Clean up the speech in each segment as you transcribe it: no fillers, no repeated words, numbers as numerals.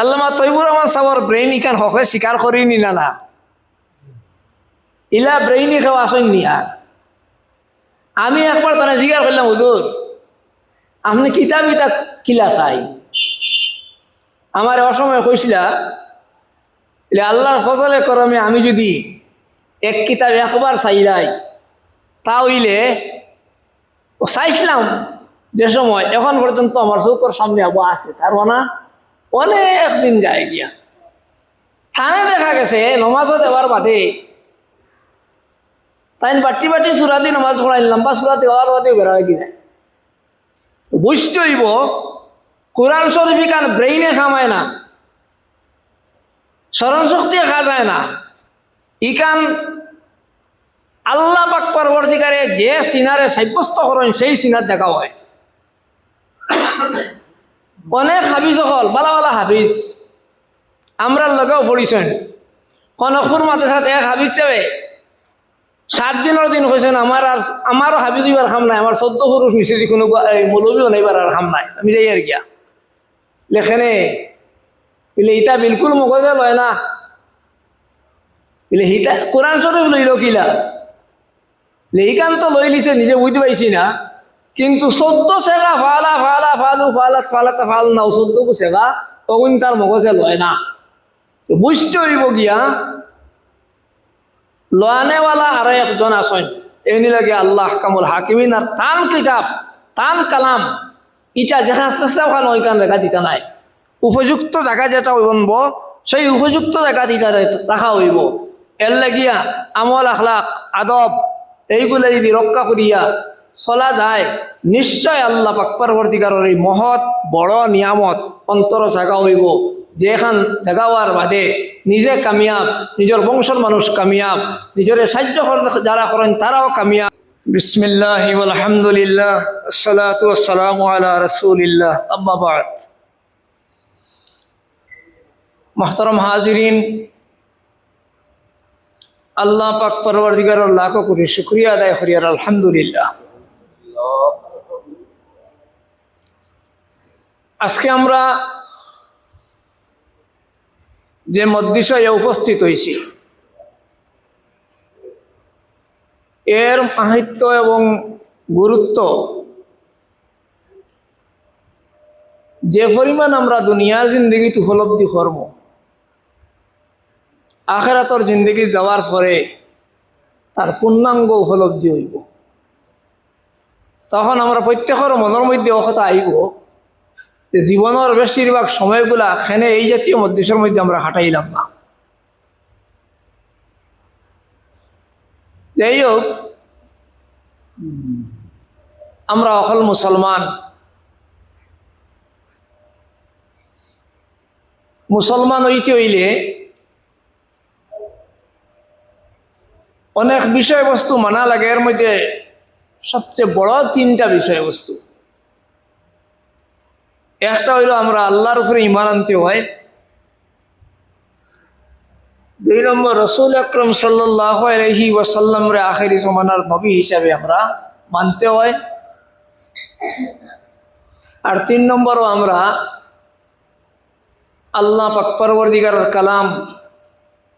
আল্লামা Taibur Rahman সাহর brain ইকান হকে স্বীকার করিনি না ইলা ব্রেইনি খাওয়া আসেন নিয়া আমি একবার তারা জিজ্ঞাসা করলাম হুজুর আপনি কিতাব ইতা কিলা চাই আমার অসময় কইছিলা আল্লাহর ফজলে করমে আমি যদি এক কিতাব একবার চাইলাই তা হইলে চাইছিলাম যে সময় এখন পর্যন্ত আমার চৌকর সামনে আবু আছে তার মানে অনেক দিন যায় গিয়া থানে দেখা গেছে নমাজও দেওয়ার বাদে তাই বাটি বাটি সুরা দিয়ে নমাজ পড়াই লম্বা সুরা দেওয়ার বাদে বেড়া গিয়ে বুঝতে হইব কোরআন শরীফ কান ব্রেইনে খামায় না স্মরণ শক্তি খা যায় না ইকান আল্লাহ পাক পরবর্তীকারে যে সিনারে সাব্যস্ত করেন সেই সিনার দেখা হয় অনেক হাফিজ হল বালা বালা হাফিজ আমরা লগেও পড়িছেন কনকপুর মাদ্রাসাত এক হাফিজ চাবে 7 দিনের দিন হয়েছেন আমারও হাফিজ হইবার খাম নাই আমার 14 পুরুষ মিশ্রি কোনো মৌলবীও নাইবার আর খাম নাই আমি যাই আর গিয়া লেখেনে বলে ইটা বিলকুল মগজে লয় না বলে হিটা কোরআন শরীফ লইল কিলা এইখান তো লই লিছে নিজে বুঝতে পাইছি না কিন্তু 14 সেগা ফালা ফালা ফালু ফালাত ফালাতা ফাল নাও 14 সেগা তখন তার মগজে লয় না তো বুঝতে হইব গিয়া লয়ানেওয়ালা আর একজন আসেন এমনি লাগে আল্লাহ কামুল হাকিমিন আর তান কিতাব তান কালাম ইটা যেখানে চেষ্টা ওখানে ওইখান রেখা দিতে নাই উপযুক্ত জায়গা যেটা হইব সেই উপযুক্ত জায়গা দিতে রাখা হইব এর লাগিয়া আমল আখলাক আদব এইগুলো যদি রক্ষা করিয়া চলা যায় নিশ্চয় আল্লাহ পাক পরবর্তীকারের এই মহৎ বড় নিয়ামত অন্তর জাগা হইব যেখান দেখাওয়ার বাদে নিজে কামিয়াব নিজের বংশের মানুষ কামিয়াব নিজের সাহায্য যারা করেন তারাও কামিয়াব বিসমিল্লাহি ওয়াল হামদুলিল্লাহ আসসালাতু ওয়াসসালামু আলা রাসূলিল্লাহ আম্মা বাদ মুহতারাম হাজিরিন আল্লাহ পাক পরবর্তীকারের লাখো কোটি শুকরিয়া আদায় করি আর আলহামদুলিল্লাহ আজকে আমরা যে মজলিসে উপস্থিত হয়েছি এর মাহাত্ম্য এবং গুরুত্ব যে পরিমাণ আমরা দুনিয়ার জিন্দগিতে উপলব্ধি করব আখিরাতের জিন্দগি যাওয়ার পরে তার পূর্ণাঙ্গ উপলব্ধি হইব তখন আমরা প্রত্যেকের মনের মধ্যে কথা আইব যে জীবনের বেশিরভাগ সময়গুলা এখানে এই জাতীয় মজলিসের মধ্যে আমরা হাঁটাইলাম না যাই হোক আমরা অকল মুসলমান হইতে হইলে অনেক বিষয়বস্তু মানা লাগে এর মধ্যে সবচেয়ে বড় 3টা বিষয়বস্তু একটা হইল আমরা আল্লাহর উপরে ঈমান আনতে হয় 2 নম্বর রাসূল আকরাম সাল্লাল্লাহু আলাইহি ওয়াসাল্লাম রে আখেরি জামানার নবী হিসাবে আমরা মানতে হয় আর 3 নম্বরও আমরা আল্লাহ পাক পরবর্তীকারের কালাম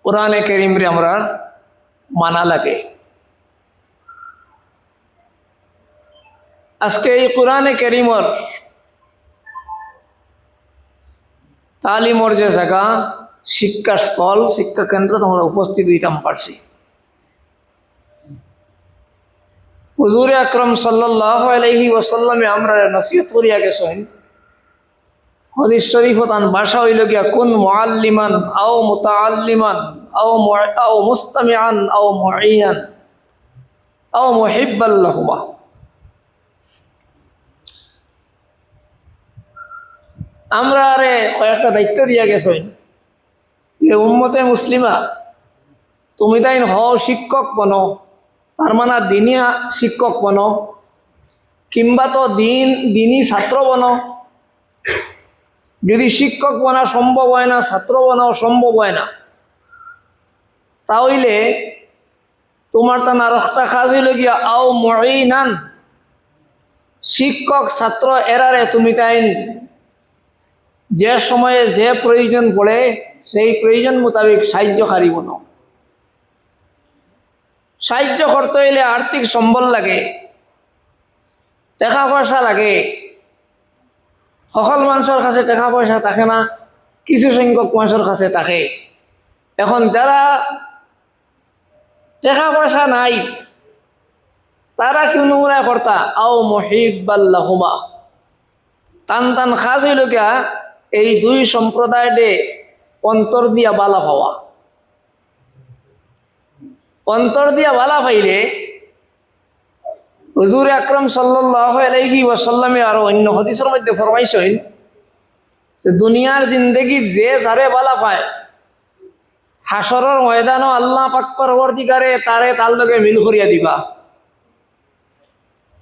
কোরআনে কারীম রে আমরা মানা লাগে আজকে এই কোরআনে কারীমর তালিমর যে জায়গা শিক্ষার স্থল শিক্ষা কেন্দ্র তোমরা উপস্থিত হইতাম পারছি হুজুর আকরাম সাল্লাল্লাহু আলাইহি ওয়াসাল্লামে আমরা নসিহত করিয়া গেছেন হাদিস শরীফত আন ভাষা হইল গিয়া কুন মুআল্লিমান আও মুতাআল্লিমান আও মুস্তামিআন আও মুঈনান আও মুহিব্বান লাহুমা আমরা আরে কয়েকটা দায়িত্ব দিয়া গেছেন যে উম্মতে মুসলিমা তুমি তাই হও শিক্ষক বনো তার মানে দিনী শিক্ষক বনো কিংবা তো দিনী ছাত্র বনো যদি শিক্ষক বনা সম্ভব হয় না ছাত্র বনাও সম্ভব হয় না তাহলে তোমার তা আর একটা কাজ হইল গিয়া আও মুঈনান শিক্ষক ছাত্র এরারে তুমি তাই যে সময়ে যে প্রয়োজন পড়ে সেই প্রয়োজন মোতাবেক সাহায্যকারী বনো। সাহায্য করতে হইলে আর্থিক সম্বল লাগে, টাকা পয়সা লাগে। সকল মানুষের কাছে টাকা পয়সা থাকে না, কিছু সংখ্যক মানুষের কাছে থাকে। এখন যারা টাকা পয়সা নাই তারা কি নোংরা কর্তা আও মহিবাল্লাহুমা, টান টান খাস হইল গিয়া এই দুই সম্প্রদায়টে অন্তর দিয়া বালা পাওয়া। অন্তর দিয়া বালা পাইলে হুজুর আকরাম সাল্লাল্লাহু আলাইহি ওয়াসাল্লামে আরো অন্য হাদিসের মধ্যে ফরমাইছেন যে দুনিয়ার জিন্দেগি যে যারে বালা পায় হাসরের ময়দানও আল্লাহ পাক পরবর্তীকারে তারে তার লগে মিল করিয়া দিবা।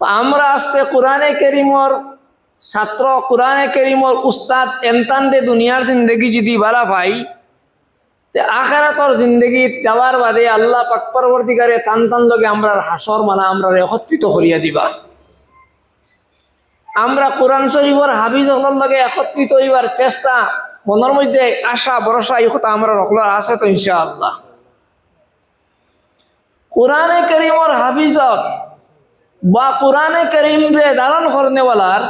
আমরা আজকে কোরআনে কারীমর ছাত্র, কোরআনে কারীমর উস্তাদ এনতান দে দুনিয়ার জিন্দেগি যদি বালা পাই তে আখিরাতর জিন্দেগি যাওয়ার বাদে আল্লাহ পাক পরবর্তীকারে টান টান লগে আমরা হাসর মানে আমরা একত্রিত করিয়া দিবা। আমরা কোরআন শরীফের হাফিজ হলার লগে একত্রিত হইবার চেষ্টা মনের মধ্যে আশা ভরসা এই কথা আমরা রকলার আছে তো ইনশাআল্লাহ। কোরআনে কারীমর হাফিজ বা কোরআনে কারীম রে ধারণ করনেওয়ালার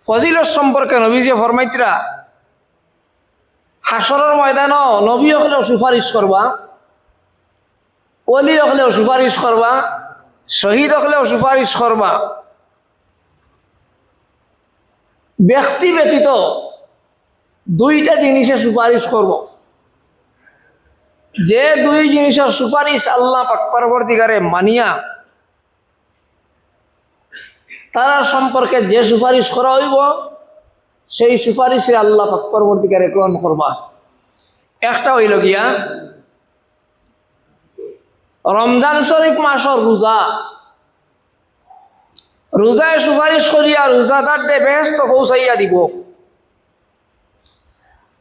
ফজিলত সম্পর্কে নবীজি ফরমাইতরা হাসরের ময়দানও নবী হলেও সুপারিশ করবা, ওলি হলেও সুপারিশ করবা, শহীদ হলেও সুপারিশ করবা। ব্যক্তি ব্যতীত দুইটা জিনিসের সুপারিশ করব। যে দুই জিনিসের সুপারিশ আল্লাহ পাক পরবর্তীকারে মানিয়া তারা সম্পর্কে যে সুপারিশ করা হইব সেই সুপারিশে আল্লাহ পাক পরবর্তীকারে গ্রহণ করবা। একটা হইল গিয়া রমজান শরীফ মাসের রোজা, রোজায় সুপারিশ করিয়া রোজাদারদের বেহেশত পৌঁছাইয়া দিব।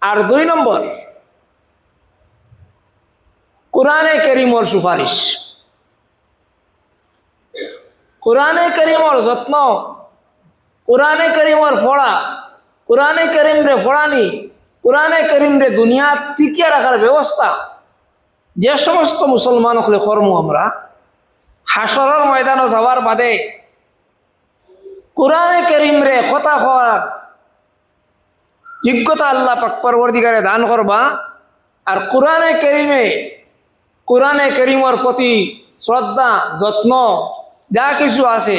আর 2 নম্বর কোরআনে কারীমর সুপারিশ। কোরআনে কারীমর যত্ন, কোরআনে কারীমর পড়া, কোরআনে কারীম রে পড়ানি, কোরআনে কারীম রে দুনিয়া টিকিয়ে রাখার ব্যবস্থা যে সমস্ত মুসলমান হলে কর্ম আমরা হাসরের ময়দানে যাওয়ার বাদে কোরআনে কারীম রে কথা হওয়ার যোগ্যতা আল্লাহ পাক পরবর্তীকারে দান করবা। আর কোরআনে কারীমর প্রতি শ্রদ্ধা যত্ন যা কিছু আছে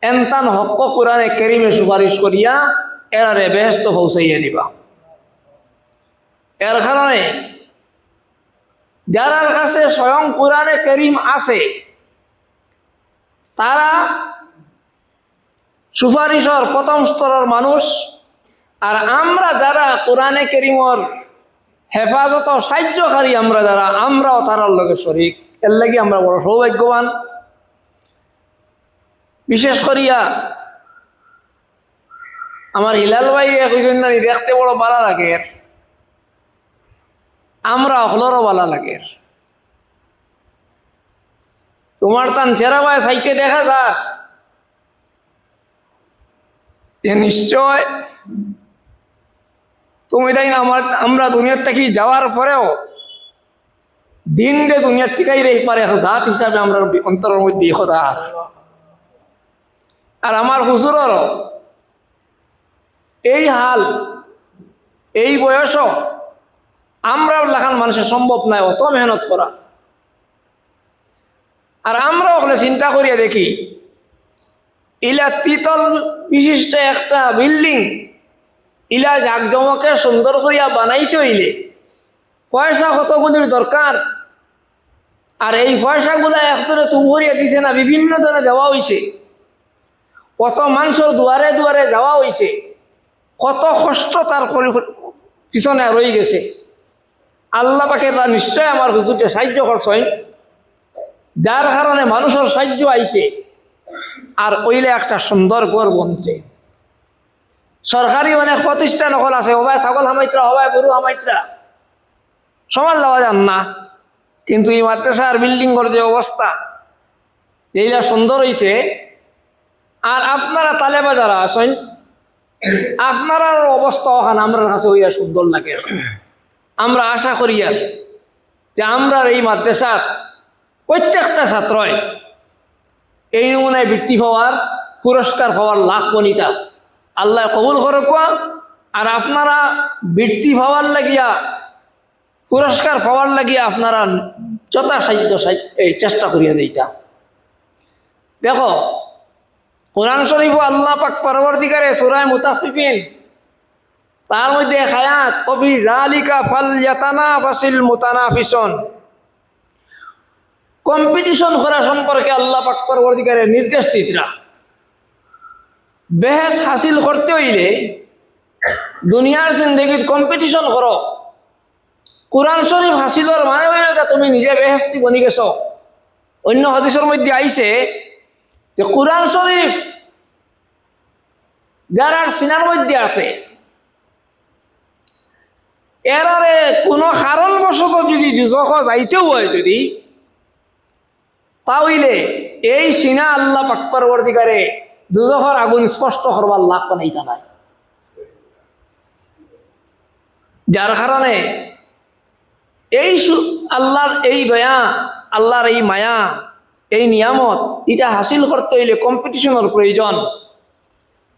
এনতান হক কোরআনে কারীমে সুপারিশ করিয়া এরারে বেহেশত পৌঁছাইয়া দিবা। এর কারণে যার কাছে স্বয়ং কোরআনে কারীম আছে তারা সুপারিশর প্রথম স্তরের মানুষ। আর আমরা যারা কোরআনে কারীমর হেফাজত সাহায্যকারী আমরা যারা, আমরাও তারার লগে শরীক। এর লাগি আমরা বড় সৌভাগ্যবান। বিশেষ করিয়া আমার হিলাল ভাই কইছেন না দেখতে বড় ভালো লাগে, আমরা হলরও ভালো লাগে। তোমার তান চেরা ভাই সাইতে দেখা যা নিশ্চয় তুমি তাই না আমরা দুনিয়ার থেকে যাওয়ার পরেও দিন রে দুনিয়ার টিকাই রেই পারে জাত হিসাবে আমরা অন্তরের মধ্যে খোদা। আর আমার হুজুরেরও এই হাল, এই বয়সও আমরাও লেখান মানুষের সম্ভব নাই অত মেহনত করা। আর আমরাও ওখানে চিন্তা করিয়া দেখি ইলা তিতল বিশিষ্ট একটা বিল্ডিং ইলা জাকজমকে সুন্দর করিয়া বানাইতে হইলে পয়সা কতগুলির দরকার। আর এই পয়সাগুলা একজনে তুম করিয়া দিছে না, বিভিন্ন জনে দেওয়া হয়েছে, কত মানুষের দুয়ারে দুয়ারে যাওয়া হয়েছে, কত কষ্ট তার পিছনে রয়ে গেছে। আল্লাহ পাকে তা নিশ্চয় আমার হুজুরকে সাহায্য করছেন, যার কারণে মানুষের সাহায্য আইছে। আর ওইলে একটা সুন্দর ঘর বনছে। সরকারি অনেক প্রতিষ্ঠান হল আছে, হবায় ছাগল হামাইত্রা, হবায় গরু হামাইত্রা, সমান দেওয়া যান না। কিন্তু এই মাদ্রাসার বিল্ডিংয়ের যে অবস্থা এইটা সুন্দর হয়েছে। আর আপনারা তালেবা যারা আছেন আপনার অবস্থা ওখানে আমরা কাছে হইয়া সুন্দর লাগে। আমরা আশা করি আর যে আমরা এই মাদ্রাসার প্রত্যেকটা ছাত্রই এই নমুনায় বৃত্তি পাওয়ার, পুরস্কার পাওয়ার লাখ বনিতা আল্লাহ কবুল করুক। আর আপনারা বৃত্তি পাওয়ার লাগিয়া, পুরস্কার পাওয়ার লাগিয়া আপনারা যথাসাধ্য এই চেষ্টা করিয়া দিতা। দেখো কোরআন শরীফ আল্লাহ পাক পরবর্তীকারে সূরা মুতাফফিফিন তার মধ্যে এক আয়াত, কফি যালিকা ফালয়াতানাফাসিল মুতানাফিসুন, কম্পিটিশন করা সম্পর্কে আল্লাহ পাক পরবর্তীকারে নির্দেশ দিতরা। বেহেশত হাসিল করতে হইলে দুনিয়ার জিন্দেগিত কম্পিটিশন করো। কোরআন শরীফ হাসিলর মানে হইল তুমি নিজে বেহেশতি বনি গেছ। অন্য হাদিসের মধ্যে আইছে যে কোরআন শরীফ যারা সিনার মধ্যে আছে এরারে কোনো কারণবশত যদি দুজখ যাইতেও হয় যদি, তাহলে এই সিনা আল্লাহ পাক পরবর্তীকারে দুজখর আগুন স্পষ্ট করবার লাভ বানাইতা নাই। যার কারণে এই আল্লাহর এই দয়া, আল্লাহর এই মায়া, এই নিয়ামত এটা হাসিল করতে হইলে কম্পিটিশনের প্রয়োজন।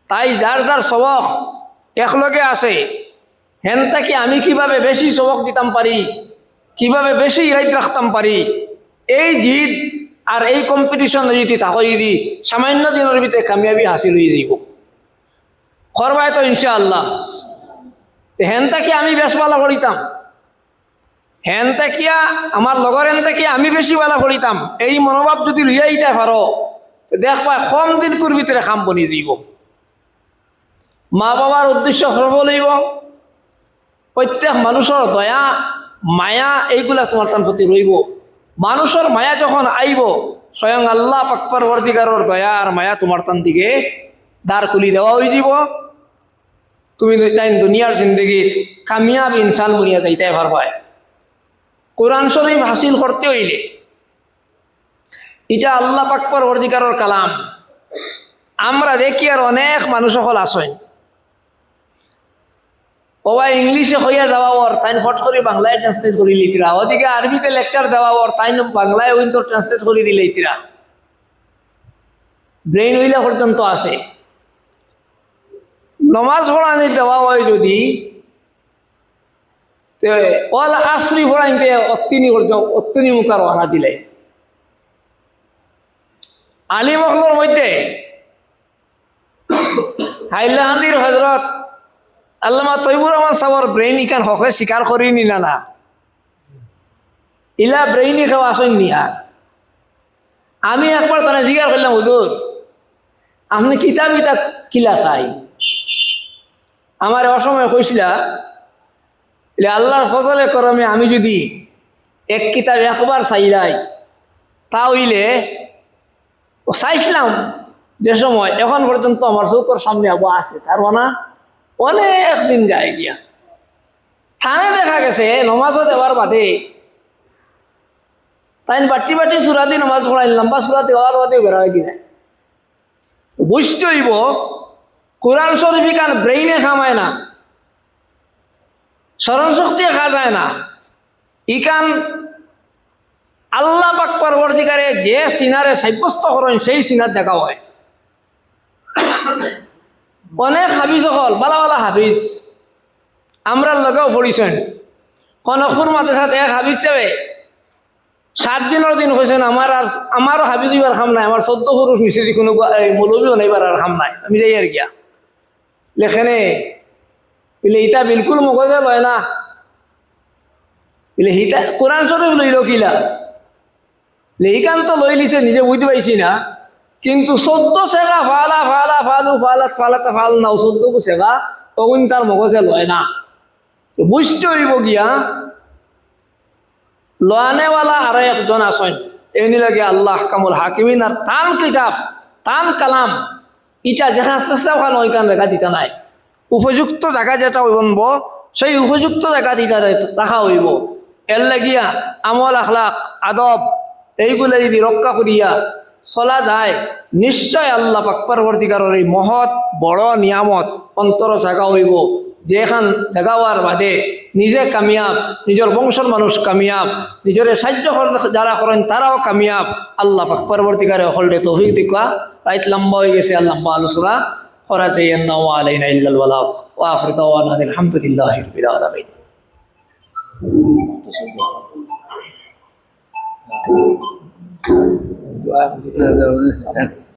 তাই যার যার সবক একলগে আছে, হেন থেকে আমি কিভাবে বেশি সবক দিতাম পারি, কিভাবে বেশি রাইত রাখতাম পারি, এই জিদ আর এই কম্পিটিশন যদি থাকো যদি সামান্য দিনের ভিতরে কামিয়াবি হাসিল হয়ে যাইব। করবাই তো ইনশাআল্লাহ। হেন থেকে আমি বেশ বালা করিতাম, হেন থাকিয়া আমার লগর হেন থেকে আমি বেশি বালা করিতাম, এই মনোভাব যদি লইয়া দিতে পারো দেখবা কম দিন ভিতরে খাম বনি যাইব। মা বাবার উদ্দেশ্য সফল হইব, প্রত্যেক মানুষের দয়া মায়া এইগুলা তোমার তার প্রতি রইব। মানুষের মায়া যখন আইব স্বয়ং আল্লাহ পাক পরবর্তীকারের দয়া আর মায়া তোমার তান দিকে দ্বার খুলি দেওয়া হয়ে যাব। তুমি তাই দুনিয়ার জিন্দগিত কামিয়াব ইনসান বনিয়া যাইতে পারবাই। কোরআন শরীফ হাসিল করতে হইলে এটা আল্লাহ পাক পরবর্তীকারের কালাম। আমরা দেখি আর অনেক মানুষ সকল আসেন ওবা ইংলিশে হইয়া যাওয়া ওর তাই ফট করে বাংলায় ট্রান্সলেট করে লিখিরা, ওদিকে আরবিতে লেকচার দেওয়া ওর তাই বাংলায় উইন্টো ট্রান্সলেট করে দিলে ইতিরা ব্রেইন হইলা পর্যন্ত আসে। নমাজ পড়ানি দেওয়া হয় যদি অল আশ্রি পড়াইতে অত্তিনি মুখার ওয়ানা দিলে। আলিমকলর মধ্যে হাইলাহান্দির হজরত আল্লামা তৈবুর রহমান সাহর ব্রেইন ইখান হকে স্বীকার করি নি না ইলা ব্রেইন খেও আসেন নি। আর আমি একবার তারা জিজ্ঞাসা করলাম, হুজুর আপনি কিতাব ইতাব কিলা চাই? আমার অসময় কইছিলা আল্লাহর ফজলে করমে আমি যদি এক কিতাব একবার চাইলাই তা হইলে চাইছিলাম যে সময় এখন পর্যন্ত আমার চৌকর সামনে আবু আছে, তার মানে অনেক দিন যায় গিয়া। থানে দেখা গেছে নমাজও দেওয়ার বাদে তাই বাটি বাটি সুরা দিয়ে নমাজ পড়াই লম্বা সুরা দেওয়ার বাদে বেড়ায় গিয়ে বুঝতে হইব কোরআন শরীফ কান ব্রেইনে খামায় না, স্মরণ শক্তি খা যায় না, ইকান আল্লাহ পাক পরবর্তীকারে যে সিনারে সাব্যস্ত করেন সেই সিনার দেখা হয়। অনেক হাফিজ হল বালা বালা হাফিজ আমরা লগেও পড়িছেন। কনকপুর মাদ্রাসাত এক হাফিজ চাবে 7 দিনের দিন হয়েছেন আমারও হাফিজ হইবার খাম নাই, আমার 14 পুরুষ নিচে কোনো মৌলবী বানাইবার আর খাম নাই, আমি যাই আর গিয়া লেখেনে বলে ইটা বিলকুল মগজে লয় না, বলে হিটা কোরআন শরীফ লইল কিলা এইখান তো লই লিছে নিজে বুঝতে পাইছি না, কিন্তু 14 সেগা ফালা ফালা ফালু ফালাত ফালাতা ফাল নাও 14 সেগা তখন তার মগজে লয় না। তো বুঝতে হইব গিয়া লয়ানেওয়ালা আর একজন আসেন, এমনি লাগে আল্লাহ কামুল হাকিমিন আর তান কিতাব তান কালাম ইটা যেখানে চেষ্টা ওখানে ওইখান রেখা দিতে নাই। উপযুক্ত জায়গা যেটা হইব সেই উপযুক্ত জায়গা দিতে রাখা হইব। এর লাগিয়া আমল আখলাক আদব এইগুলো যদি রক্ষা করিয়া চলা যায় নিশ্চয় আল্লাহ পাক পরবর্তীকারের এই মহৎ বড় নিয়ামত অন্তর জাগা হইব যে এখান জাগাওয়ার বাদে নিজে কামিয়াব নিজের বংশের মানুষ কামিয়াব নিজের সাহায্য যারা করেন তারাও কামিয়াব আল্লাহ পাক পরবর্তীকারে হলডে তৌফিক দিকা রাইত লম্বা হয়ে গেছে আল্লাহ আলোচনা করা চাই আলাইনা ইল্লাল বালাগ ওয়া আখিরু দাওয়ানা আলহামদুলিল্লাহি রাব্বিল আলামিন Wow.